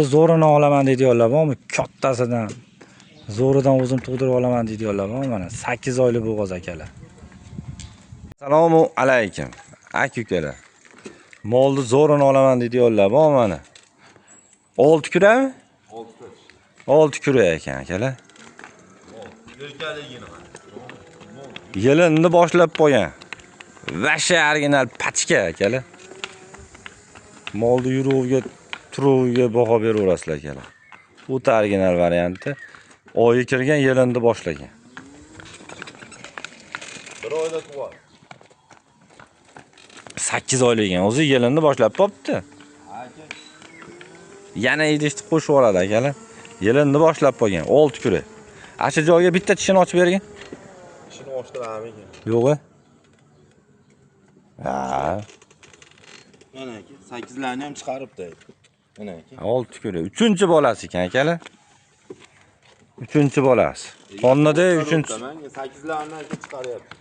Molni zo'rini olaman deydiyorlar, bormi? Kattasidan. Zo'ridan o'zim tug'dirib olaman deydiyorlar, bormi? Mana 8 oyli bo'g'oz akalar. Assalomu alaykum. Aka-ukalar. Molni zo'rini olaman deydiyorlar, bormi mana? 6 kurami? 6 kura ekan akalar. Yilini boshlab qo'ygan. Vasha original pachka akalar. Molni yuruviga, turuviga baho beraverasizlar akalar. Bu original varianti. Oyi kirgan, yilini boshlagan. Bir oyda tug'adi. 8 oylik ekan. O'zi yilini boshlab qopti. Yana idishni qo'shib oladi akalar. Yilini boshlab qo'ygan. 6 kura. Asha joyga bitta tishini ochib bergan. Tishini ochtiramiz ekan. Yo'q-a? Ha. Mana aka, 8 larni ham chiqaribdi. Mana aka. 6 kura. 3-bolasi ekan akalar. 3-bolasi. Qonnida 3-chi. 8 larni aka chiqaryapti.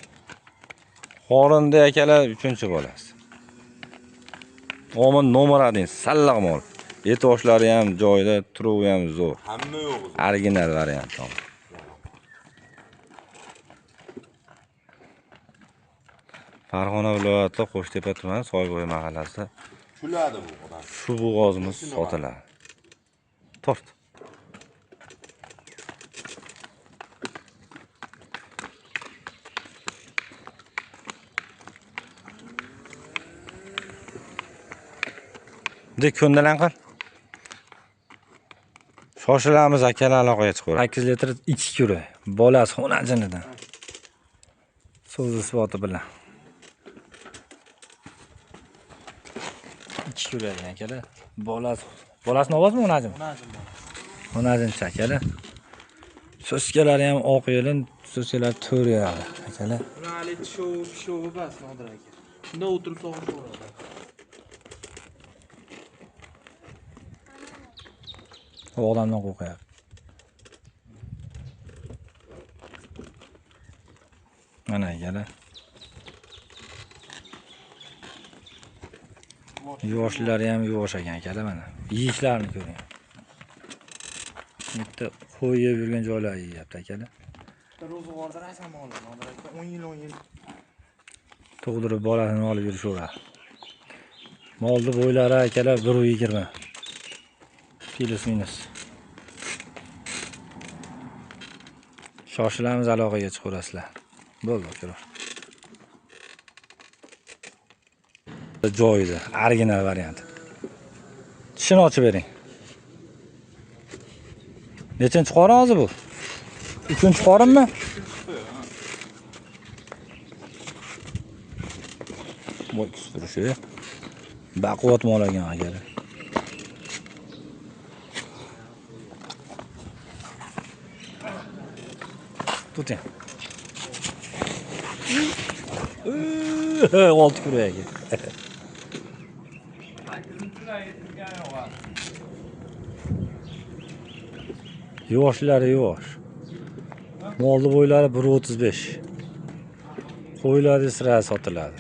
Xorinda akalar 3-bolasi. Omin nomeradin salliq mol. Et oshlari ham joyida, turuvi ham zo'r. Hamma yo'q. Original variant. Farg'ona viloyati Qo'shtepa tumani Soybo'yi mahallasida Kuladi bu odam. shu bo'g'ozimiz sotiladi. Tort. Dek ko'ndalang qil. Shoshilamiz akalar aloqaga chiqib. 8 litr 2 kura. Bolasi xonajinidan. So'z isboti bilan. 2 kura ekan akalar. Bolasini ovozmi xonajin? Xonajin chakalar. So'skalari ham oq yelin, so'skalari to'rayadi akalar. Buni hali tishovi bas Nodir aka. Shunda o'tirib sog'ishaveradi. Odamdan qo'rqyapti. Mana akalar. Yoshlari ham yosh ekan akalar mana. Yeyishlarini ko'ring. Bitta qo'y yeb yurgan joylar yeyapti akalar. Ro'zg'orda rasam oldi Nodir aka. 10 yil. Tug'dirib bolasini olib yurishaveradi. Molni bo'ylari akalar 1.20. Plus minus. Shoshilamiz aloqaga chiqaverasizlar. Bo'ldi akalar. Joyida, original variant. Tishini ochib bering. Nechinchi qorin hozir bu? 3-qorinmi? Voy, turishi. Baquvvat mol ekan akalar. Tuting. 6 kura ekan. Yoshlari yosh. Molni bo'ylari 1.35. Qo'ylari sira sotiladi.